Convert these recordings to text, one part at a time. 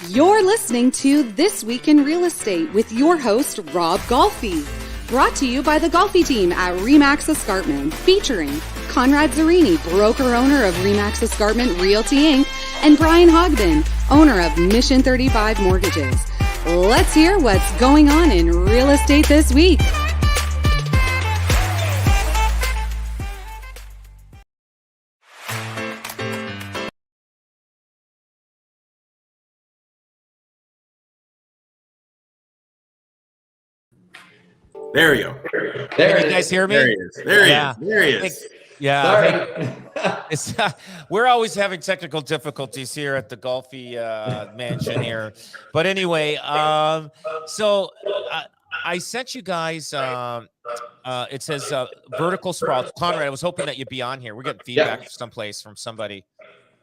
You're listening to This Week in Real Estate with your host, Rob Golfi. Brought to you by the Golfi Team at RE/MAX Escarpment, featuring Conrad Zarini, broker-owner of RE/MAX Escarpment Realty Inc., and Brian Hogben, owner of Mission 35 Mortgages. Let's hear what's going on in real estate this week. There you go. Can you guys hear me? There he is. There he is. Yeah. It's, we're always having technical difficulties here at the Golfi mansion here. But anyway, so I sent you guys, it says vertical sprawl. Conrad, I was hoping that you'd be on here. We're getting feedback someplace from somebody.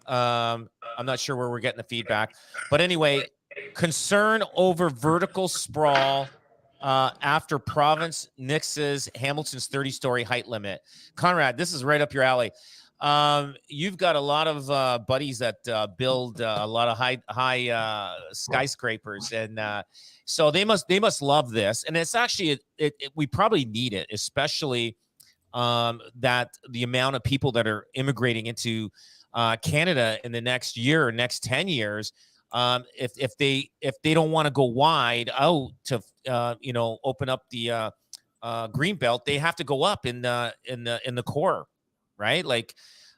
I'm not sure where we're getting the feedback. But anyway, concern over vertical sprawl after Province nixes Hamilton's 30-story height limit. Conrad, this is right up your alley. You've got a lot of buddies that build a lot of high skyscrapers, and so they must love this. And it's actually we probably need it, especially that the amount of people that are immigrating into Canada in the next year or next 10 years. If they don't want to go wide out to open up the green belt, they have to go up in the core, right?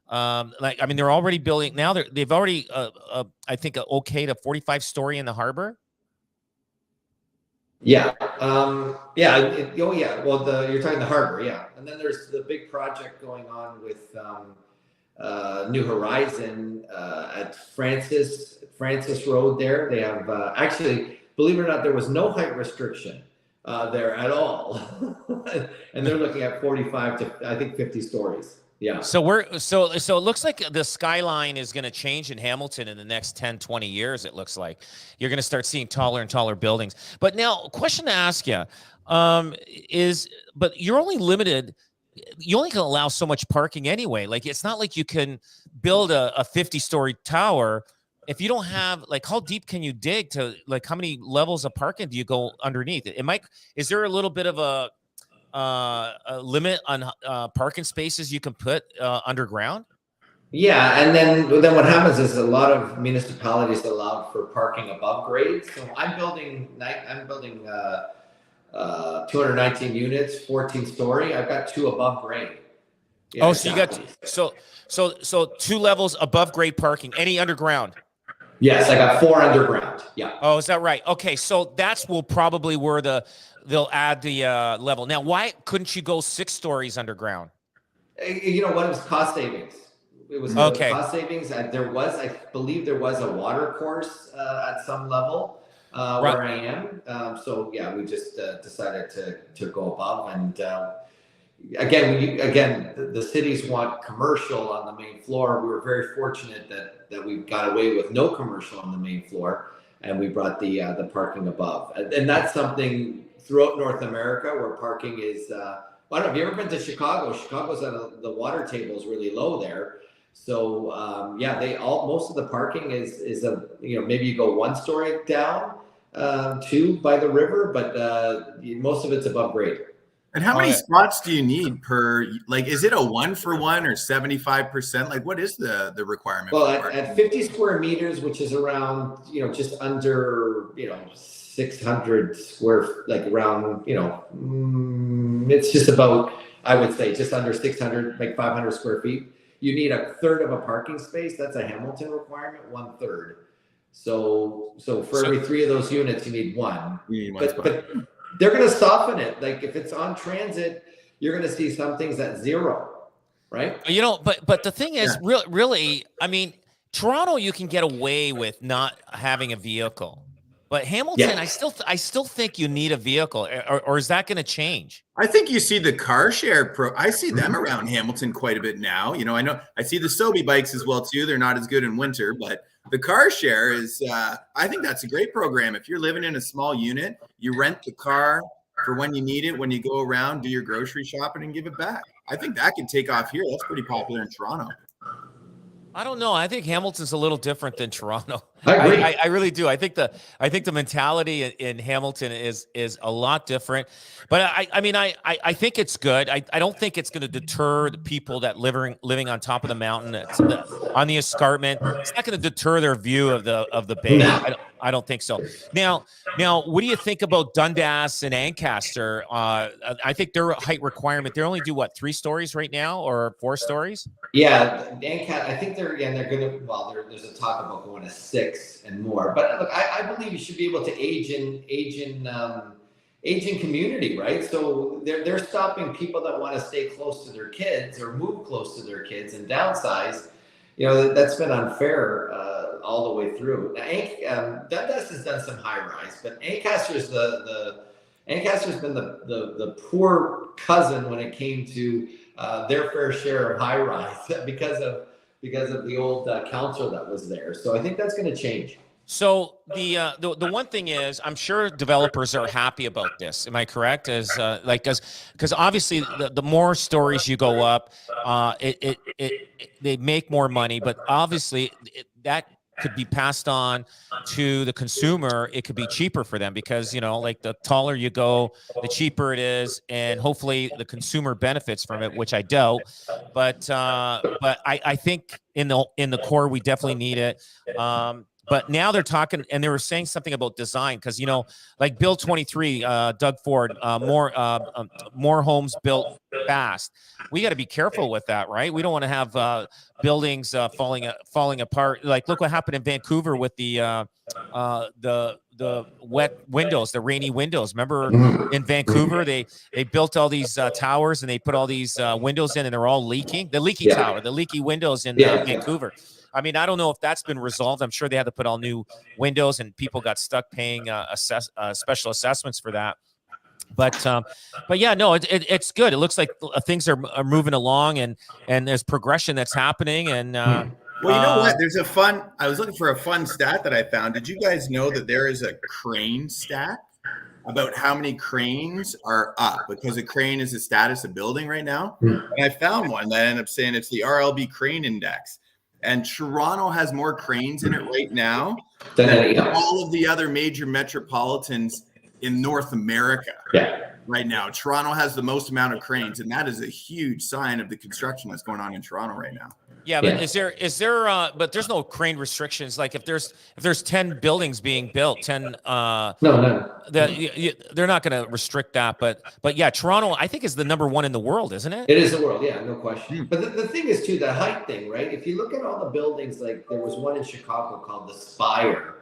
I mean, they're already building now. They've already I think okayed a 45-story in the harbor. Yeah. Well, you're talking the harbor, yeah. And then there's the big project going on with New Horizon at Francis Road there. They have actually, believe it or not, there was no height restriction there at all. And they're looking at 45 to, I think, 50 stories. Yeah. So it looks like the skyline is going to change in Hamilton in the next 10, 20 years. It looks like you're going to start seeing taller and taller buildings. But now, a question to ask you but you're only limited. You only can allow so much parking anyway. Like, it's not like you can build a 50-story tower if you don't have, like, how deep can you dig to, like, how many levels of parking do you go underneath it? Is there a little bit of a limit on parking spaces you can put underground? Yeah, and then what happens is a lot of municipalities allow for parking above grade. So I'm building 219 units, 14-story. I've got 2 above grade. Yeah, so exactly. You got so 2 levels above grade parking. Any underground? Yes, I got 4 underground. Yeah. Oh, is that right? Okay, so that's probably where they'll add the level. Now, why couldn't you go 6 stories underground? You know what? It was cost savings. It was okay. Cost savings. I believe there was a water course at some level. Where I am. So yeah, we just decided to go above. And again, the cities want commercial on the main floor. We were very fortunate that we got away with no commercial on the main floor, and we brought the parking above. And that's something throughout North America where parking is. I don't know. Have you ever been to Chicago? Chicago's the water table is really low there. So most of the parking is maybe you go 1 story down, 2 by the river, but most of it's above grade. And how many spots do you need per? Like, is it a 1-for-1 or 75%? Like, what is the requirement? Well, at 50 square meters, which is around just under 600 square, like around it's just about, I would say, just under 600, like 500 square feet. You need a third of a parking space. That's a Hamilton requirement, 1/3. So for every 3 of those units, you need 1. But they're going to soften it. Like, if it's on transit, you're going to see some things at 0, right? But the thing is, really, I mean, Toronto, you can get away with not having a vehicle. But Hamilton, I still think you need a vehicle, or is that going to change? I think you see the car share I see them around Hamilton quite a bit now. I know I see the Sobe bikes as well too. They're not as good in winter, but the car share is. I think that's a great program. If you're living in a small unit, you rent the car for when you need it. When you go around, do your grocery shopping and give it back. I think that could take off here. That's pretty popular in Toronto. I don't know. I think Hamilton's a little different than Toronto. I agree. I really do. I think the mentality in Hamilton is a lot different. But I think it's good. I don't think it's going to deter the people that living on top of the mountain, on the escarpment. It's not going to deter their view of the bay. No. I don't think so. Now, what do you think about Dundas and Ancaster? I think their height requirement, they only do what, 3 stories right now or 4 stories? Yeah, I think they're going to. Well, there's a talk about going to 6 and more. But look, I believe you should be able to age in community, right? So they're stopping people that want to stay close to their kids or move close to their kids and downsize. That's been unfair all the way through. Now, Dundas has done some high rise, but Ancaster's Ancaster's been the poor cousin when it came to their fair share of high rise because of the old council that was there. So I think that's going to change. So the one thing is, I'm sure developers are happy about this. Am I correct? Because obviously the more stories you go up, they make more money, but obviously that could be passed on to the consumer. It could be cheaper for them because, like the taller you go, the cheaper it is. And hopefully the consumer benefits from it, which I doubt. But I think in the core, we definitely need it. But now they're talking, and they were saying something about design because, like Bill 23, Doug Ford, more homes built fast. We got to be careful with that, right? We don't want to have buildings falling apart. Like, look what happened in Vancouver with the wet windows, the rainy windows. Remember in Vancouver, they built all these towers and they put all these windows in, and they're all leaking. The leaky tower, the leaky windows in Vancouver. I mean, I don't know if that's been resolved. I'm sure they had to put all new windows, and people got stuck paying special assessments for that. But yeah, no, it's good. It looks like things are moving along, and there's progression that's happening. And well, you know what? I was looking for a fun stat that I found. Did you guys know that there is a crane stat about how many cranes are up? Because a crane is the status of building right now. And I found one that ended up saying it's the RLB Crane Index. And Toronto has more cranes in it right now than all of the other major metropolitans in North America. Right now, Toronto has the most amount of cranes, and that is a huge sign of the construction that's going on in Toronto right now. Yeah, but is there but there's no crane restrictions. Like if there's 10 buildings being built, 10 no. They're not going to restrict that, but yeah, Toronto I think is the number 1 in the world, isn't it? It is the world, yeah, no question. But the thing is too, the height thing, right? If you look at all the buildings, like there was one in Chicago called the Spire,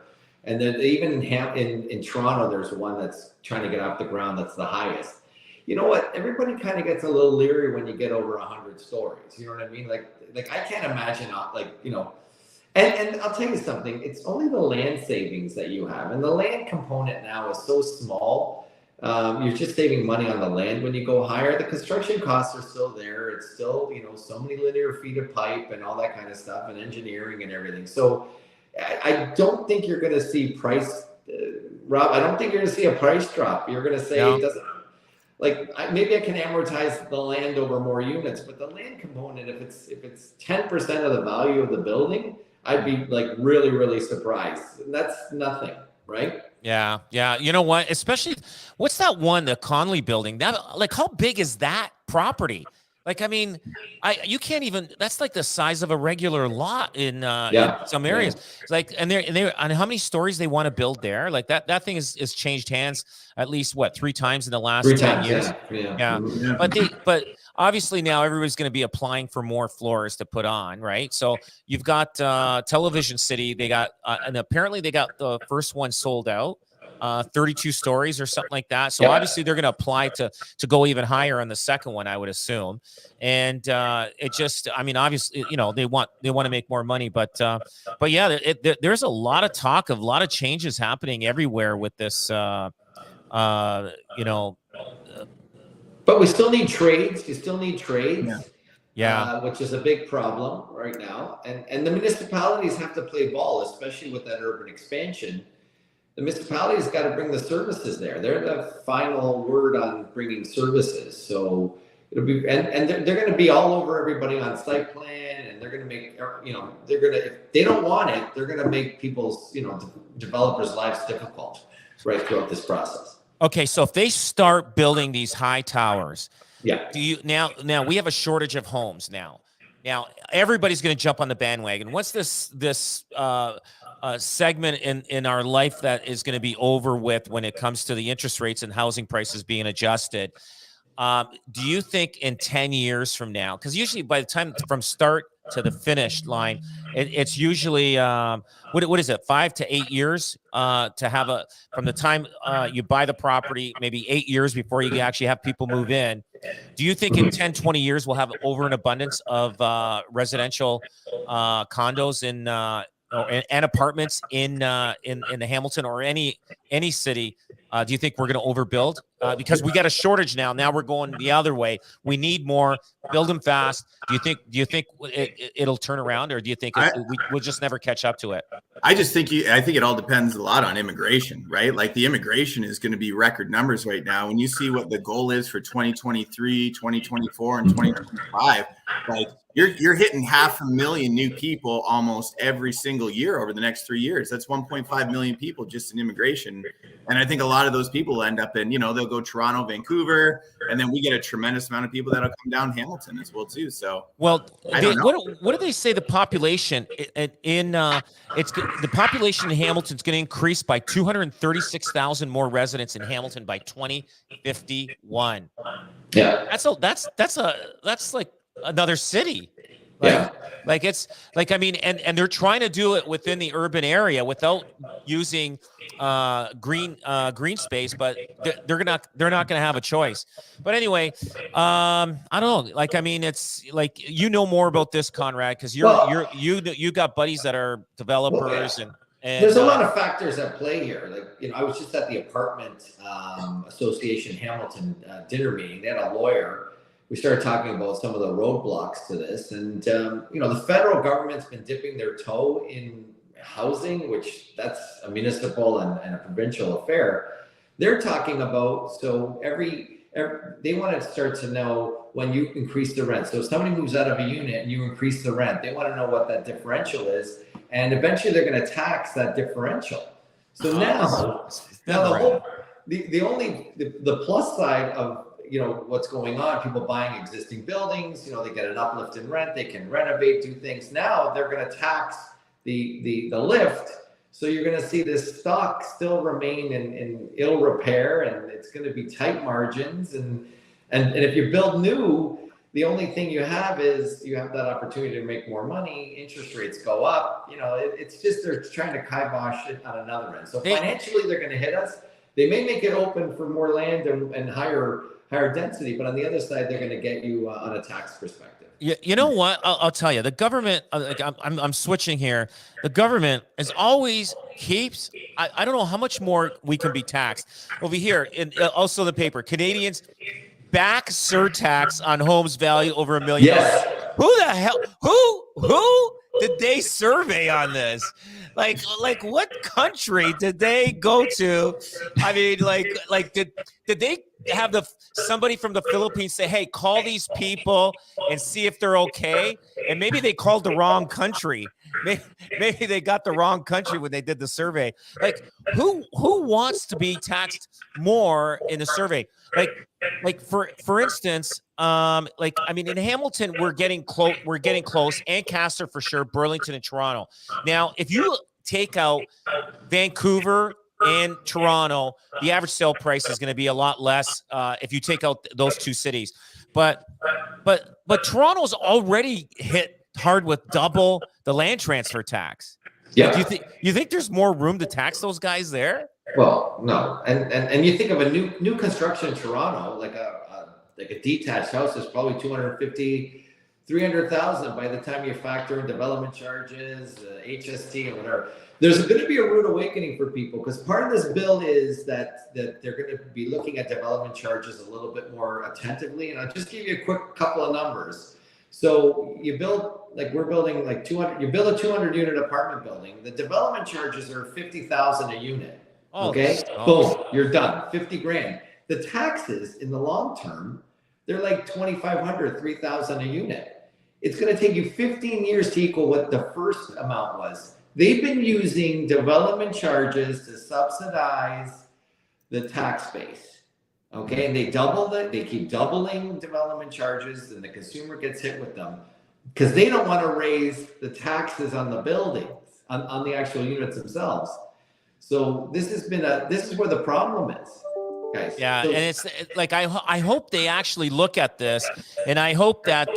and then even in Toronto there's one that's trying to get off the ground that's the highest. You know what? Everybody kind of gets a little leery when you get over 100 stories. You know what I mean? Like I can't imagine, and I'll tell you something. It's only the land savings that you have, and the land component now is so small. You're just saving money on the land when you go higher. The construction costs are still there. It's still, so many linear feet of pipe and all that kind of stuff, and engineering and everything. So I don't think you're going to see price, Rob. I don't think you're going to see a price drop. You're going to say it doesn't. Maybe I can amortize the land over more units, but the land component, if it's 10% of the value of the building, I'd be really, really surprised. And that's nothing, right? Yeah. You know what? Especially, what's that one, the Conley building? That how big is that property? You can't even. That's like the size of a regular lot in some areas. Yeah. It's and how many stories they want to build there? Like that thing is changed hands at least 3 times in the last 10 years. Yeah. But obviously now everybody's going to be applying for more floors to put on, right? So you've got Television City. They got and apparently they got the first one sold out. 32 stories or something like that. So obviously they're going to apply to go even higher on the second one, I would assume. And it just, obviously, they want to make more money, but yeah, there's a lot of talk of a lot of changes happening everywhere with this, But we still need trades. You still need trades. Yeah. Which is a big problem right now. And the municipalities have to play ball, especially with that urban expansion. The municipalities got to bring the services there. They're the final word on bringing services. So, it'll be, and they're going to be all over everybody on site plan, and they're going to make, they're going to, if they don't want it, they're going to make people's, developers' lives difficult right throughout this process. Okay, so if they start building these high towers, Yeah. do you now we have a shortage of homes now. Now everybody's going to jump on the bandwagon. What's this segment in our life that is going to be over with when it comes to the interest rates and housing prices being adjusted? Do you think in 10 years from now, because usually by the time from start to the finish line, it's usually what is it, 5 to 8 years to have from the time you buy the property, maybe 8 years before you actually have people move in. Do you think in 10, 20 years we'll have over an abundance of residential condos and apartments in the Hamilton or any city? Do you think we're going to overbuild? Because we got a shortage now. Now we're going the other way. We need more. Build them fast. Do you think it'll turn around, or do you think we'll just never catch up to it? I think it all depends a lot on immigration, right? Like the immigration is going to be record numbers right now. When you see what the goal is for 2023, 2024, and 2025, like you're hitting 500,000 new people almost every single year over the next 3 years. That's 1.5 million people just in immigration. And I think a lot of those people end up in, they'll go Toronto, Vancouver, and then we get a tremendous amount of people that'll come down Hamilton as well too. So, well, what do they say the population the population in Hamilton is going to increase by 236,000 more residents in Hamilton by 2051. Yeah, that's like another city. Yeah. Like it's like, I mean, and they're trying to do it within the urban area without using green space, but they're not going to have a choice. But anyway, I don't know. Like, I mean, it's like, more about this, Conrad, because you got buddies that are developers and there's a lot of factors at play here. Like, I was just at the Apartment Association Hamilton dinner meeting. They had a lawyer. We started talking about some of the roadblocks to this, and the federal government's been dipping their toe in housing, which that's a municipal and a provincial affair. They're talking about, so they want to start to know when you increase the rent. So if somebody moves out of a unit and you increase the rent, they want to know what that differential is, and eventually they're going to tax that differential. So the plus side of what's going on, people buying existing buildings, they get an uplift in rent, they can renovate, do things. Now they're going to tax the lift. So you're going to see this stock still remain in ill repair, and it's going to be tight margins. And if you build new, the only thing you have is you have that opportunity to make more money. Interest rates go up. It's just they're trying to kibosh it on another end. So financially, they're going to hit us. They may make it open for more land and higher density, but on the other side, they're going to get you on a tax perspective. You know what? I'll tell you. The government. I'm switching here. The government is always keeps. I don't know how much more we can be taxed over here. And also the paper. Canadians back surtax on homes valued over $1 million. Yes. Who the hell? Who did they survey on this? Like what country did they go to? I mean, like did they have somebody from the Philippines say, hey, call these people and see if they're okay? And maybe they called the wrong country. Maybe they got the wrong country when they did the survey. Like who wants to be taxed more in the survey? Like for instance, I mean, in Hamilton, we're getting close, Ancaster for sure, Burlington and Toronto. Now, if you take out Vancouver and Toronto, the average sale price is going to be a lot less if you take out those two cities. But Toronto's already hit hard with double the land transfer tax. Yeah. Do you think there's more room to tax those guys there? Well, no. And you think of a new construction in Toronto, like a detached house is probably 250, 300,000 by the time you factor in development charges, HST and whatever. There's going to be a rude awakening for people, because part of this bill is that they're going to be looking at development charges a little bit more attentively. And I'll just give you a quick couple of numbers. So you build, like we're building like 200, you build a 200 unit apartment building. The development charges are 50,000 a unit. Okay. Boom. You're done. 50 grand. The taxes in the long term they're like 2,500, 3,000 a unit. It's going to take you 15 years to equal what the first amount was. They've been using development charges to subsidize the tax base. Okay, and they keep doubling development charges, and the consumer gets hit with them because they don't want to raise the taxes on the buildings, on the actual units themselves. So this is where the problem is, guys. Yeah, so, and it's like I hope they actually look at this, and I hope that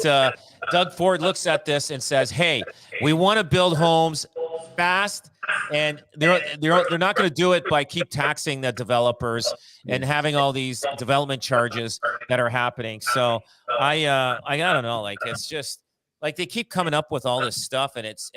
Doug Ford looks at this and says, "Hey, we want to build homes fast, and they're not going to do it by keep taxing the developers and having all these development charges that are happening." So I don't know, like it's just. Like they keep coming up with all this stuff, and it's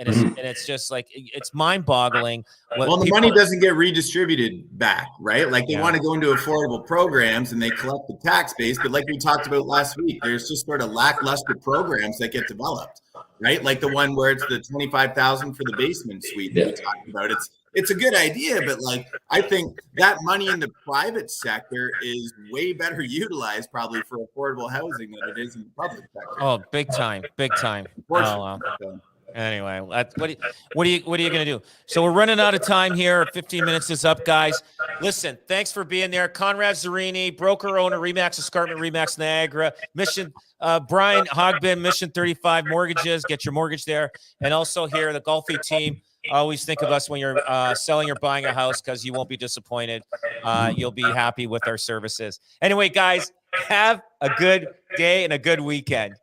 just like it's mind-boggling. Well, the money doesn't get redistributed back, right? Like they want to go into affordable programs and they collect the tax base, but like we talked about last week, there's just sort of lackluster programs that get developed, right? Like the one where it's the $25,000 for the basement suite that we talked about. It's a good idea, but like I think that money in the private sector is way better utilized probably for affordable housing than it is in the public sector. Oh, big time. Oh, anyway, what are you going to do? So we're running out of time here. 15 minutes is up, guys. Listen, thanks for being there. Conrad Zerini, broker owner, Remax Escarpment, Remax Niagara, Mission, Brian Hogbin, Mission 35 Mortgages. Get your mortgage there. And also here, the Golfi team. Always think of us when you're selling or buying a house because you won't be disappointed. You'll be happy with our services. Anyway, guys, have a good day and a good weekend.